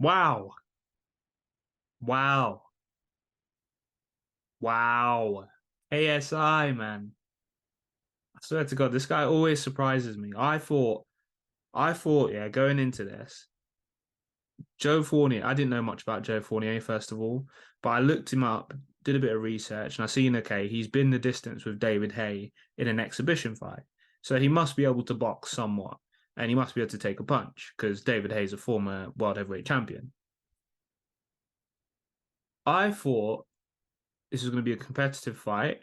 Wow. Wow. Wow. KSI, man. I swear to God, this guy always surprises me. I thought, yeah, going into this, Joe Fournier, I didn't know much about Joe Fournier, first of all, but I looked him up, did a bit of research, and I seen, okay, he's been the distance with David Haye in an exhibition fight. So he must be able to box somewhat, and he must be able to take a punch, because David Haye's a former world heavyweight champion. I thought this was going to be a competitive fight,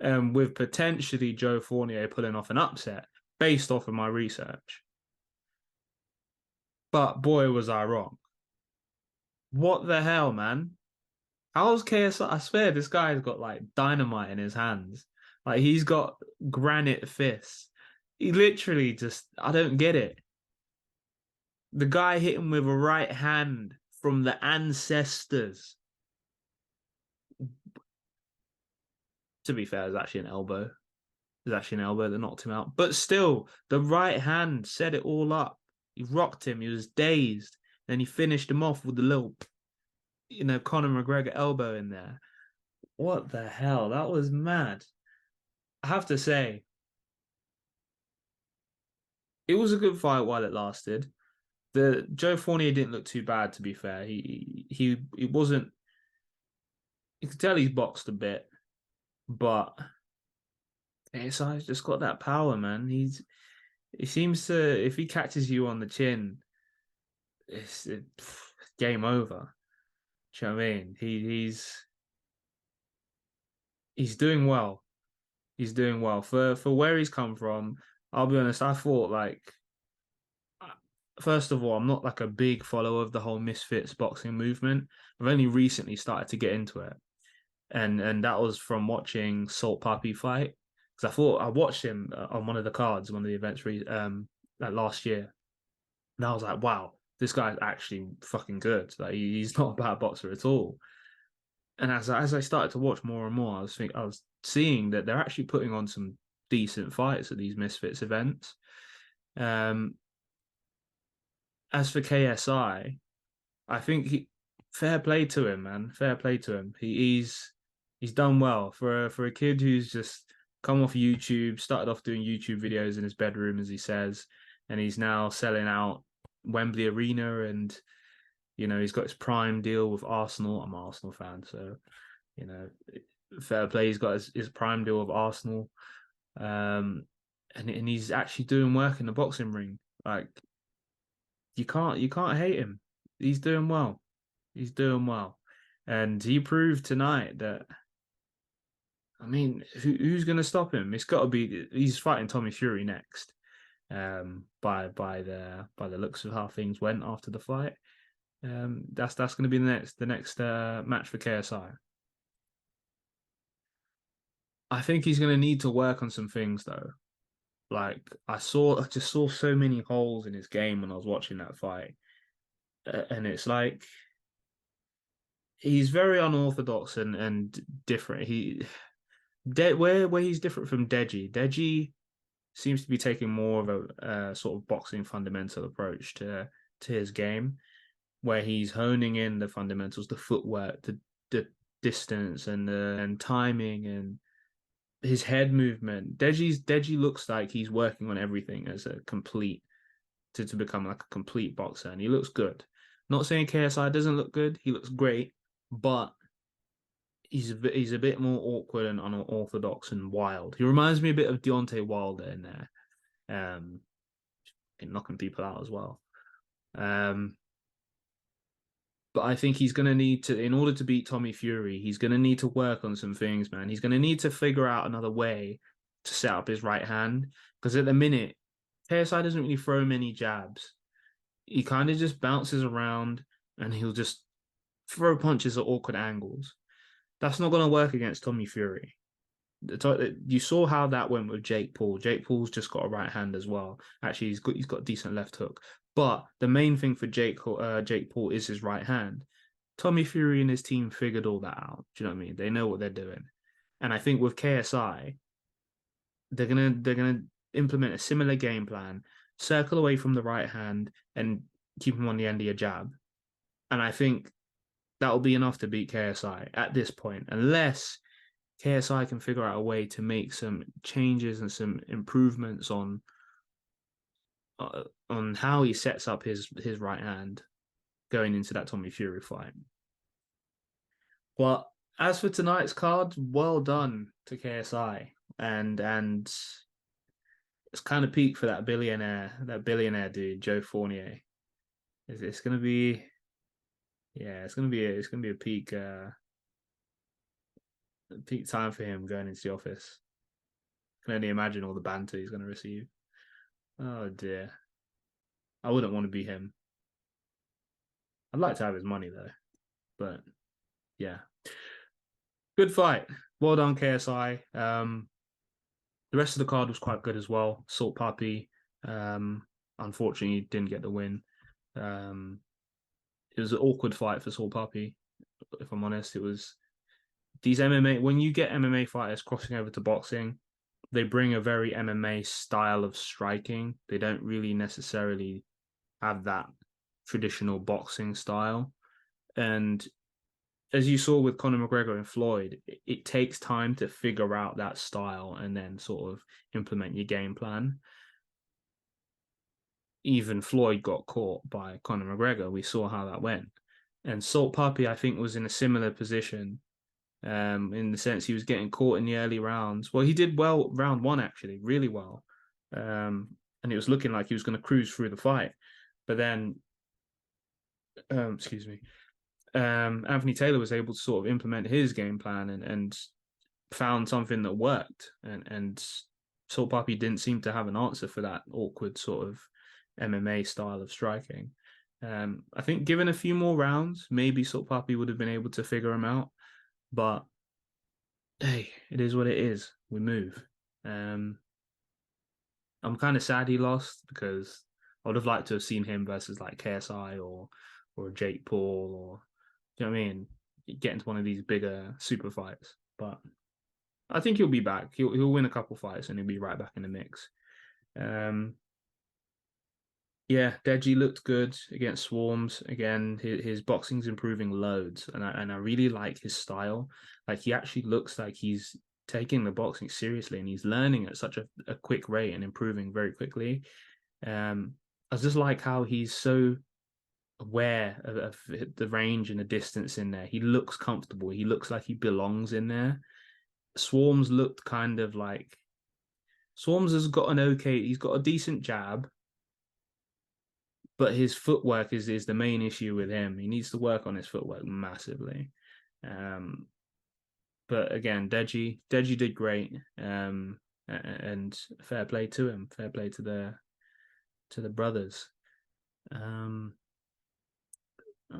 with potentially Joe Fournier pulling off an upset based off of my research. But boy, was I wrong. What the hell, man? How's KSI? I swear this guy's got like dynamite in his hands. Like he's got granite fists. He literally just, I don't get it. The guy hit him with a right hand from the ancestors. To be fair, it's actually an elbow. It's actually an elbow that knocked him out. But still, the right hand set it all up. He rocked him. He was dazed. Then he finished him off with the little, Conor McGregor elbow in there. What the hell? That was mad. I have to say, it was a good fight while it lasted. The Joe Fournier didn't look too bad, to be fair. He wasn't. You could tell he's boxed a bit, but KSI's just got that power, man. He seems to, if he catches you on the chin, it's game over. Do you know what I mean? He's doing well. He's doing well for where he's come from. I'll be honest. I thought like, first of all, I'm not like a big follower of the whole Misfits boxing movement. I've only recently started to get into it, and that was from watching Salt Puppy fight, because I thought I watched him on one of the cards, one of the events like last year, and I was like, wow, this guy's actually fucking good. Like he's not a bad boxer at all. And as I started to watch more and more, I was seeing that they're actually putting on some decent fights at these Misfits events. Um, as for KSI think fair play to him, man. Fair play to him. He's done well for a kid who's just come off YouTube, started off doing YouTube videos in his bedroom, as he says, and he's now selling out Wembley Arena, and he's got his prime deal with Arsenal. I'm an Arsenal fan, so you know, fair play. He's got his prime deal with Arsenal, and he's actually doing work in the boxing ring. Like you can't hate him. He's doing well. He's doing well, and he proved tonight that. I mean, who's going to stop him? It's got to be. He's fighting Tommy Fury next. By the looks of how things went after the fight, that's going to be the next match for KSI. I think he's going to need to work on some things though. Like I just saw so many holes in his game when I was watching that fight, and it's like he's very unorthodox and different. Where he's different from Deji. Deji seems to be taking more of a sort of boxing fundamental approach to his game, where he's honing in the fundamentals, the footwork, the distance, and timing, and his head movement. Deji looks like he's working on everything as a complete to become like a complete boxer, and he looks good. Not saying KSI doesn't look good; he looks great, but he's a bit more awkward and unorthodox and wild. He reminds me a bit of Deontay Wilder in there, um, knocking people out as well. Um, but I think he's going to need to, in order to beat Tommy Fury, he's going to need to work on some things, man. He's going to need to figure out another way to set up his right hand, because at the minute, KSI doesn't really throw many jabs. He kind of just bounces around and he'll just throw punches at awkward angles. That's not going to work against Tommy Fury. You saw how that went with Jake Paul. Jake Paul's just got a right hand as well. Actually, he's got a decent left hook. But the main thing for Jake Paul is his right hand. Tommy Fury and his team figured all that out. Do you know what I mean? They know what they're doing. And I think with KSI, they're gonna implement a similar game plan, circle away from the right hand, and keep him on the end of your jab. And I think that'll be enough to beat KSI at this point, unless KSI can figure out a way to make some changes and some improvements on how he sets up his right hand going into that Tommy Fury fight. But as for tonight's card, well done to KSI, and it's kind of peak for that billionaire dude, Joe Fournier. It's gonna be, yeah, it's gonna be a peak time for him going into the office. I can only imagine all the banter he's gonna receive. Oh dear, I wouldn't want to be him. I'd like to have his money though, but yeah, good fight. Well done, KSI. The rest of the card was quite good as well. Salt Puppy, unfortunately, didn't get the win. It was an awkward fight for Salt Puppy, if I'm honest. It was these MMA, when you get MMA fighters crossing over to boxing, they bring a very MMA style of striking. They don't really necessarily have that traditional boxing style. And as you saw with Conor McGregor and Floyd, it takes time to figure out that style and then sort of implement your game plan. Even Floyd got caught by Conor McGregor. We saw how that went. And Salt Puppy, I think, was in a similar position, in the sense he was getting caught in the early rounds. Well, he did well round one, actually, really well. And it was looking like he was going to cruise through the fight. But then, excuse me, Anthony Taylor was able to sort of implement his game plan and found something that worked. And Salt Puppy didn't seem to have an answer for that awkward sort of MMA style of striking. I think given a few more rounds, maybe Salt Puppy would have been able to figure him out. But hey, it is what it is. We move. I'm kind of sad he lost because I would have liked to have seen him versus like KSI or Jake Paul, or do you know what I mean? Get into one of these bigger super fights. But I think he'll be back. He'll win a couple fights and he'll be right back in the mix. Yeah, Deji looked good against Swarmz. Again, his boxing's improving loads, and I really like his style. Like, he actually looks like he's taking the boxing seriously, and he's learning at such a quick rate and improving very quickly. I just like how he's so aware of the range and the distance in there. He looks comfortable. He looks like he belongs in there. Swarmz looked kind of like Swarmz has got he's got a decent jab, but his footwork is the main issue with him. He needs to work on his footwork massively. But again, Deji did great, and fair play to him. Fair play to the brothers. The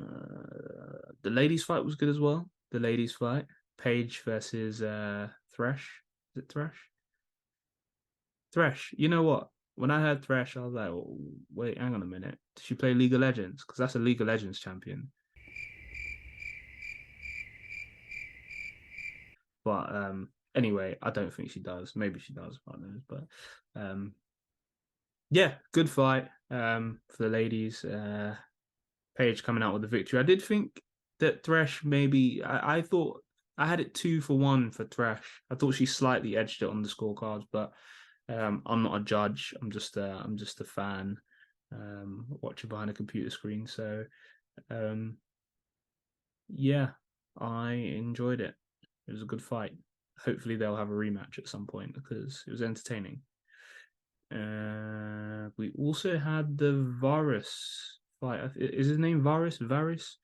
ladies' fight was good as well. The ladies' fight, Paige versus Thresh. Is it Thresh? Thresh. You know what? When I heard Thresh, I was like, oh, wait, hang on a minute. Did she play League of Legends? Because that's a League of Legends champion. But anyway, I don't think she does. Maybe she does, I don't know. But yeah, good fight for the ladies. Paige coming out with the victory. I did think that Thresh maybe, I thought I had it 2-1 for Thresh. I thought she slightly edged it on the scorecards, but I'm not a judge. I'm just a fan, watching behind a computer screen. So yeah, I enjoyed it. It was a good fight. Hopefully they'll have a rematch at some point because it was entertaining. We also had the Virus fight. Is his name Virus? Varus?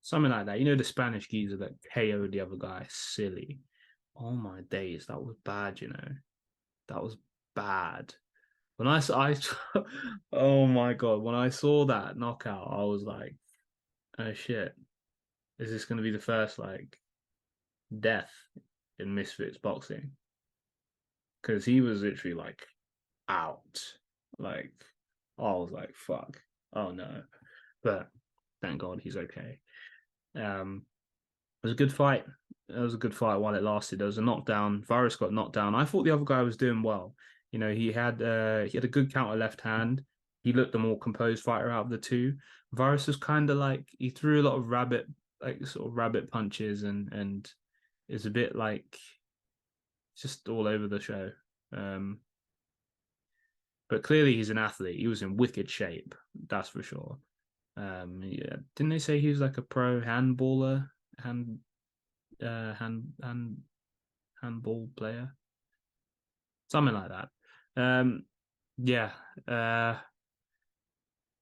Something like that. You know, the Spanish geezer that KO'd the other guy. Silly. Oh my days, that was bad, you know. That was bad. When I oh my god, when I saw that knockout, I was like, oh shit. Is this gonna be the first like death in Misfits boxing? Because he was literally like out. Like, I was like, fuck. Oh no. But thank God he's okay. It was a good fight. It was a good fight while it lasted. There was a knockdown. Virus got knocked down. I thought the other guy was doing well. You know, he had a good counter left hand. he looked the more composed fighter out of the two. Virus was kind of like he threw a lot of sort of rabbit punches, and is a bit like just all over the show. Um, but clearly he's an athlete. He was in wicked shape, that's for sure. Yeah, didn't they say he was like a pro handballer, hand, handball player, something like that? Yeah, uh,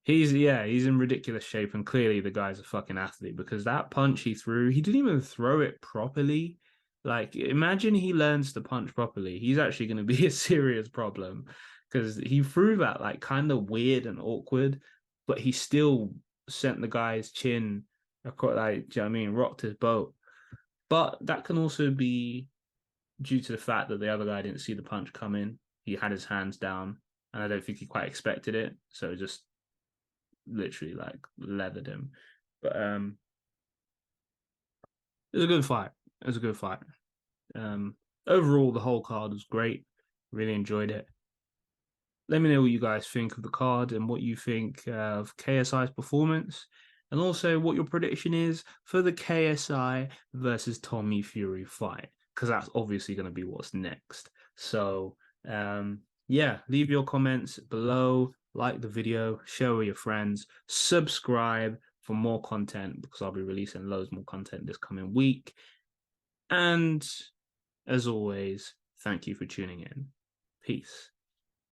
he's in ridiculous shape, and clearly the guy's a fucking athlete because that punch he threw, he didn't even throw it properly. Like, imagine he learns to punch properly. He's actually going to be a serious problem because he threw that like kind of weird and awkward, but he still sent the guy's chin across, like, do you know what I mean, rocked his boat. But that can also be due to the fact that the other guy didn't see the punch come in. He had his hands down, and I don't think he quite expected it. So just literally like leathered him. But it was a good fight. It was a good fight. Overall, the whole card was great. Really enjoyed it. Let me know what you guys think of the card and what you think of KSI's performance, and also what your prediction is for the KSI versus Tommy Fury fight, because that's obviously going to be what's next. So, yeah, leave your comments below, like the video, share with your friends, subscribe for more content because I'll be releasing loads more content this coming week. And as always, thank you for tuning in. Peace.